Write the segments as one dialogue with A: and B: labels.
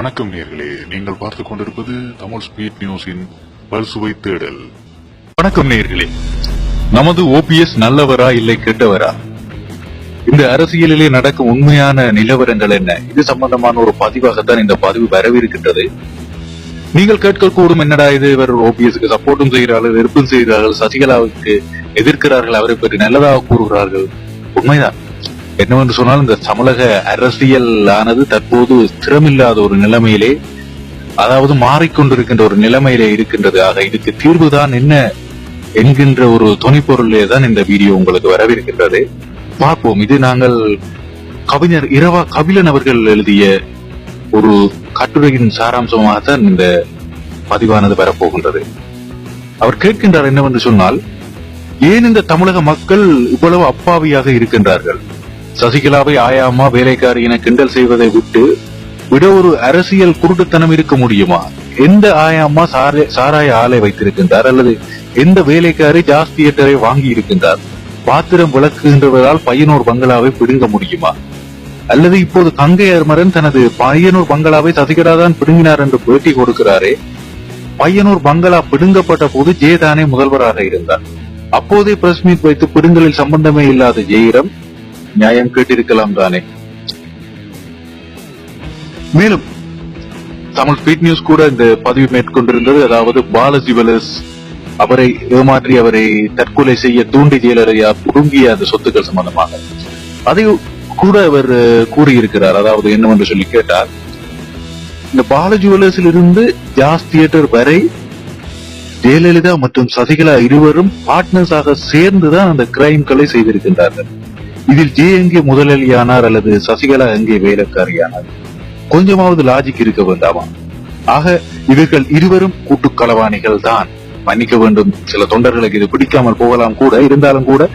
A: வணக்கம் நேர்களே, நீங்கள் பார்த்துக் கொண்டிருப்பது தமிழ் ஸ்பீட் நியூஸின் பல்சுவை தேடல்.
B: வணக்கம் நேர்களே, நமது ஓபிஎஸ் நல்லவரா இல்லை கெட்டவரா? இந்த அரசியலிலே நடக்கும் உண்மையான நிலவரங்கள் என்ன? இது சம்பந்தமான ஒரு பதிவாகத்தான் இந்த பதிவு வரவிருக்கின்றது. நீங்கள் கேட்கக்கூடும், என்னடா இது, இவர் ஓபிஎஸ்க்கு சப்போர்ட்டும் செய்கிறார்கள், எதிர்ப்பும் செய்கிறார்கள், சசிகலாவுக்கு எதிர்க்கிறார்கள், அவரை பற்றி நல்லதாக கூறுகிறார்கள். உண்மைதான். என்னவென்று சொன்னால், இந்த தமிழக அரசியல் ஆனது தற்போது ஸ்திரமில்லாத ஒரு நிலைமையிலே, அதாவது மாறிக்கொண்டிருக்கின்ற ஒரு நிலைமையிலே இருக்கின்றது. ஆக இதுக்கு தீர்வுதான் என்ன என்கின்ற ஒரு துணைப்பொருளே தான் இந்த வீடியோ உங்களுக்கு வரவிருக்கின்றது. பார்ப்போம். இது நாங்கள் கவிஞர் இரவா கபிலன் அவர்கள் எழுதிய ஒரு கட்டுரையின் சாராம்சமாகத்தான் இந்த பதிவானது வரப்போகின்றது. அவர் கேட்கின்றார் என்னவென்று சொன்னால், ஏன் இந்த தமிழக மக்கள் இவ்வளவு அப்பாவியாக இருக்கின்றார்கள்? சசிகலாவை ஆயாமா வேலைக்காரி என கிண்டல் செய்வதை விட ஒரு அரசியல் குருட்டுத்தனம் இருக்க முடியுமா? எந்த ஆயாமா சாராய ஆலை வைத்திருக்கின்றார், அல்லது எந்த வேலைக்காரி ஜாஸ் தியேட்டரை வாங்கி இருக்கின்றார்? பாத்திரம் விளக்குகின்றவரால் பையனூர் பங்களாவை பிடுங்க முடியுமா? அல்லது இப்போது கங்கை அமரன் தனது பையனூர் பங்களாவை சசிகலா தான் பிடுங்கினார் என்று பேட்டி கொடுக்கிறாரே, பையனூர் பங்களா பிடுங்கப்பட்ட போது ஜெயதானே முதல்வராக இருந்தார். அப்போதே பிரஸ் மீட் வைத்து பிடுங்கலில் சம்பந்தமே இல்லாத ஜெயிடம் நியாயம் கேட்டிருக்கலாம் தானே? மேலும் தமிழ் ஸ்பீட் நியூஸ் கூட இந்த பதிவு மேற்கொண்டிருந்தது. அதாவது பாலாஜி வெலஸ் அவரை ஏமாற்றி அவரை தற்கொலை செய்ய தூண்டி ஜெயலலிதா புடுங்கிய அந்த சொத்துக்கள் சம்பந்தமாக அதை கூட அவர் கூறியிருக்கிறார். அதாவது என்னவென்று சொல்லி கேட்டார், இந்த பாலாஜி வெலஸில் இருந்து ஜாஸ் தியேட்டர் வரை ஜெயலலிதா மற்றும் சசிகலா இருவரும் பார்ட்னர்ஸாக சேர்ந்துதான் அந்த கிரைம்களை செய்திருக்கின்றார்கள். இதில் ஜே எங்கே முதலாளியானார் அல்லது சசிகலா எங்கே வேலைக்காரியானார்? கொஞ்சமாவது லாஜிக் இருக்க வேண்டாமா? ஆக இவர்கள் இருவரும் கூட்டுக்களவாணிகள் தான். மன்னிக்க வேண்டும், சில தொண்டர்களுக்கு இது பிடிக்காமல் போகலாம் கூட. இருந்தாலும் கூட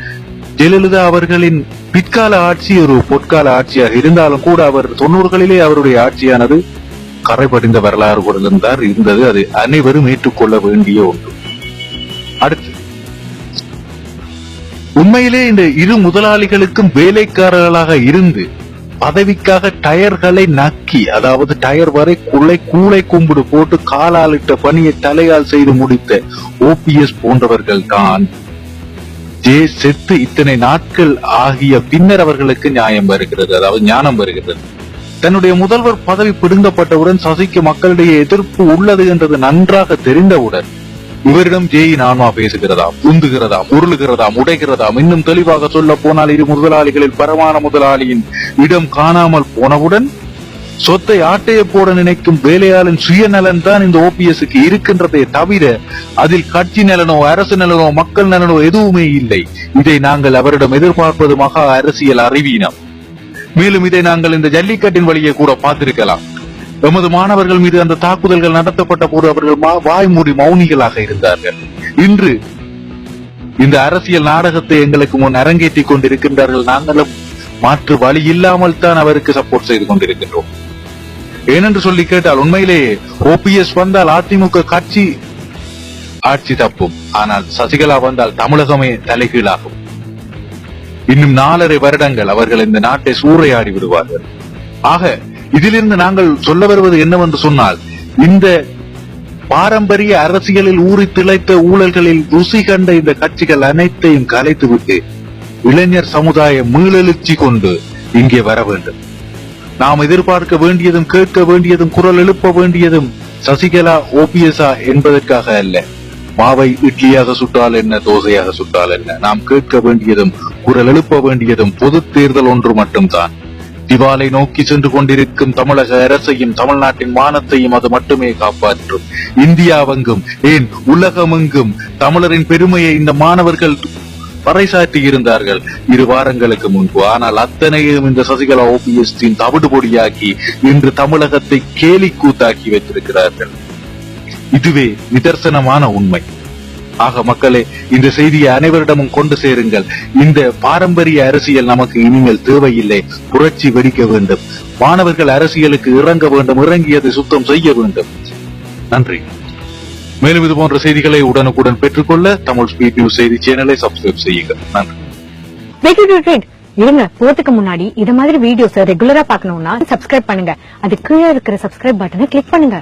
B: ஜெயலலிதா அவர்களின் பிற்கால ஆட்சி ஒரு பொற்கால ஆட்சியாக இருந்தாலும் கூட, அவர் 90களிலே அவருடைய ஆட்சியானது கரை படிந்த வரலாறு கூட இருந்தது. அது அனைவரும் ஏற்றுக்கொள்ள வேண்டிய ஒன்று. அடுத்து, உண்மையிலே இந்த இரு முதலாளிகளுக்கும் வேலைக்காரர்களாக இருந்து பதவிக்காக டயர்களை நக்கி, அதாவது டயர் வரை கூளை கும்பிடு போட்டு காலாலிட்ட பணியை தலையால் செய்து முடித்த ஓபிஎஸ் போன்றவர்கள் தான் செத்து இத்தனை நாட்கள் ஆகிய பின்னர் அவர்களுக்கு நியாயம் வருகிறது, அதாவது ஞானம் வருகிறது. தன்னுடைய முதல்வர் பதவி பிடுங்கப்பட்டவுடன் சசிக்கு மக்களிடையே எதிர்ப்பு உள்ளது என்றது நன்றாக தெரிந்தவுடன் இவரிடம் ஜெயின் ஆன்மா பேசுகிறதாம், உந்துகிறதாம், உருளுகிறதாம், உடைகிறதாம். இன்னும் தெளிவாக சொல்ல போனால், இரு முதலாளிகளில் பரமான முதலாளியின் இடம் காணாமல் போனவுடன் சொத்தை ஆட்டைய போட நினைக்கும் வேலையாளின் சுயநலன் தான் இந்த ஓபிஎஸ்க்கு இருக்கின்றதே தவிர, அதில் கட்சி நலனோ அரசு நலனோ மக்கள் நலனோ எதுவுமே இல்லை. இதை நாங்கள் அவரிடம் எதிர்பார்ப்பது மகா அரசியல் அறிவீனம். மேலும் இதை நாங்கள் இந்த ஜல்லிக்கட்டின் வழியே கூட பார்த்திருக்கலாம். எமது மாணவர்கள் மீது அந்த தாக்குதல்கள் நடத்தப்பட்ட போது அவர்கள் வாய் மூடி மௌனிகளாக இருந்தார்கள். இன்று இந்த அரசியல் நாடகத்தை எங்களுக்கு முன் அரங்கேற்றிக் கொண்டிருக்கின்றார்கள். நாங்களும் மாற்று வழி இல்லாமல் தான் அவருக்கு சப்போர்ட் செய்து கொண்டிருக்கின்றோம். ஏனென்று சொல்லி கேட்டால், உண்மையிலேயே ஓபிஎஸ் வந்தால் அதிமுக கட்சி ஆட்சி தப்பும். ஆனால் சசிகலா வந்தால் தமிழகமே தலைகீழாகும். இன்னும் 4.5 வருடங்கள் அவர்கள் இந்த நாட்டை சூறையாடி விடுவார்கள். ஆக இதிலிருந்து நாங்கள் சொல்ல வருவது என்னவென்று சொன்னால், இந்த பாரம்பரிய அரசியலில் ஊறி திளைத்த ஊழல்களில் ருசி கண்ட இந்த கட்சிகள் அனைத்தையும் கலைத்துவிட்டு இளைஞர் சமுதாயம் மீளெழுச்சி கொண்டு இங்கே வர வேண்டும். நாம் எதிர்பார்க்க வேண்டியதும் கேட்க வேண்டியதும் குரல் எழுப்ப வேண்டியதும் சசிகலா ஓபிஎஸ்ஆ என்பதற்காக அல்ல. மாவை இட்லியாக சுட்டால் என்ன, தோசையாக சுட்டால் என்ன? நாம் கேட்க வேண்டியதும் குரல் எழுப்ப வேண்டியதும் பொது தேர்தல் ஒன்று மட்டும்தான். திவாலை நோக்கி சென்று கொண்டிருக்கும் தமிழக அரசையும் தமிழ்நாட்டின் மானத்தையும் அது மட்டுமே காப்பாற்றும். இந்தியாவெங்கும், ஏன் உலகமெங்கும் தமிழரின் பெருமையை இந்த மாணவர்கள் பறைசாற்றி இருந்தார்கள் 2 வாரங்களுக்கு முன்பு. ஆனால் அத்தனையும் இந்த சசிகலா ஓபிஎஸ் தவிடுபொடியாக்கி இன்று தமிழகத்தை கேலி கூத்தாக்கி வைத்திருக்கிறார்கள். இதுவே நிதர்சனமான உண்மை. ஆக மக்களே, இந்த செய்தியை அனைவரிடமும் கொண்டு சேருங்கள். இந்த பாரம்பரிய அரசியல் நமக்கு இனிமேல் தேவையில்லை. புரட்சி வெடிக்க வேண்டும். மாணவர்கள் அரசியலுக்கு இறங்க வேண்டும். இறங்கியதை சுத்தம் செய்ய வேண்டும். நன்றி. மேலும் இது போன்ற செய்திகளை உடனுக்குடன் பெற்றுக்கொள்ள தமிழ் ஸ்பீட் நியூஸ் செய்தி சேனலை சப்ஸ்கிரைப் செய்யுங்கள். நன்றி.
C: இருங்க போறதுக்கு முன்னாடி இத மாதிரி வீடியோஸ் ரெகுலரா பார்க்கணும்னா சப்ஸ்கிரைப் பண்ணுங்க. அது கீழே இருக்கிற சப்ஸ்கிரைப் பட்டனை கிளிக் பண்ணுங்க.